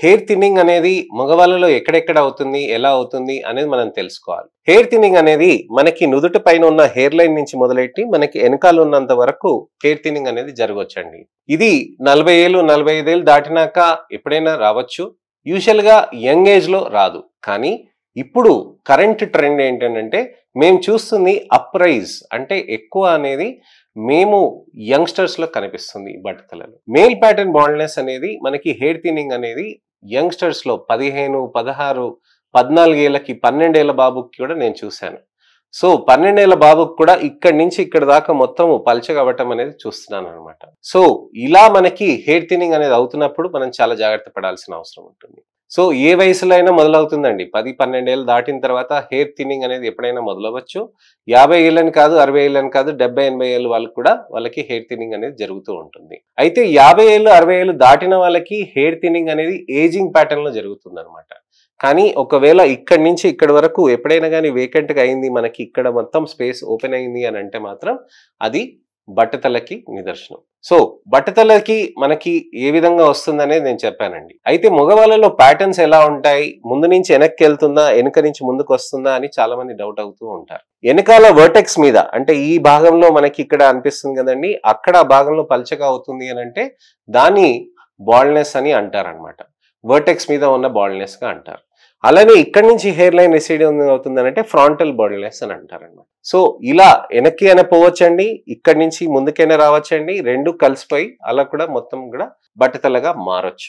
Hair thinning అనేది మగవాళ్ళలో ఎక్కడెక్కడ అవుతుంది, ఎలా అవుతుంది అనేది మనం తెలుసుకోవాలి. హెయిర్ థిన్నింగ్ అనేది మనకి నుదుటి పైన ఉన్న హెయిర్ లైన్ నుంచి మొదలెట్టి మనకి వెనకాల ఉన్నంత వరకు హెయిర్ థిన్నింగ్ అనేది జరగవచ్చండి. ఇది 40 ఏళ్ళు 45 ఏళ్ళు దాటినాక ఎప్పుడైనా రావచ్చు. యూజువల్ గా యంగ్ ఏజ్ లో రాదు. కానీ ఇప్పుడు కరెంట్ ట్రెండ్ ఏంటంటే మేము చూస్తుంది అప్రైజ్ అంటే ఎక్కువ అనేది మేము యంగ్స్టర్స్ లో కనిపిస్తుంది బట్టతలలో. మేల్ ప్యాటర్న్ బాల్డ్నెస్ అనేది మనకి హెయిర్ థిన్నింగ్ అనేది యంగ్స్టర్స్ లో 15, 16, 14 ఏళ్ళకి 12 ఏళ్ల బాబుకి కూడా నేను చూశాను. సో 12 ఏళ్ల బాబుకి కూడా ఇక్కడి నుంచి ఇక్కడ దాకా మొత్తం పల్చగా అవ్వటం అనేది చూస్తున్నాను అనమాట. సో ఇలా మనకి హెయిర్ థిన్నింగ్ అనేది అవుతున్నప్పుడు మనం చాలా జాగ్రత్త పడాల్సిన అవసరం ఉంటుంది. సో ఏ వయసులో అయినా మొదలవుతుందండి. 10, 12 ఏళ్ళు దాటిన తర్వాత హెయిర్ థిన్నింగ్ అనేది ఎప్పుడైనా మొదలవచ్చు. 50 ఏళ్ళని కాదు, 60 ఏళ్ళని కాదు, 70, 80 ఏళ్ళు వాళ్ళకి హెయిర్ థిన్నింగ్ అనేది జరుగుతూ ఉంటుంది. అయితే 50 ఏళ్ళు 60 ఏళ్ళు దాటిన వాళ్ళకి హెయిర్ థిన్నింగ్ అనేది ఏజింగ్ ప్యాటర్న్ లో జరుగుతుంది అనమాట. కానీ ఒకవేళ ఇక్కడి నుంచి ఇక్కడి వరకు ఎప్పుడైనా కానీ వేకెంట్ గా అయింది, మనకి ఇక్కడ మొత్తం స్పేస్ ఓపెన్ అయింది అని అంటే మాత్రం అది బట్టతలకి నిదర్శనం. సో బట్టతలకి మనకి ఏ విధంగా వస్తుందనేది నేను చెప్పానండి. అయితే మగవాళ్ళలో ప్యాటర్న్స్ ఎలా ఉంటాయి, ముందు నుంచి వెనక్కి వెళ్తుందా, వెనక నుంచి ముందుకు వస్తుందా అని చాలా మంది డౌట్ అవుతూ ఉంటారు. వెనకాల వర్టెక్స్ మీద అంటే ఈ భాగంలో మనకి ఇక్కడ అనిపిస్తుంది కదండి, అక్కడ ఆ భాగంలో పల్చగా అవుతుంది అని అంటే దాన్ని బాల్డ్నెస్ అని అంటారనమాట. వర్టెక్స్ మీద ఉన్న బాల్డ్నెస్ గా అంటారు. అలానే ఇక్కడి నుంచి హెయిర్ లైన్ రిసీడ్ అవుతుందని అంటే ఫ్రాంటల్ బాల్డ్నెస్ అని అంటారనమాట. సో ఇలా వెనక్కి అయినా పోవచ్చండి, ఇక్కడి నుంచి ముందుకైనా రావచ్చండి, రెండు కలిసిపోయి అలా కూడా మొత్తం కూడా బట్టతలగా మారొచ్చు.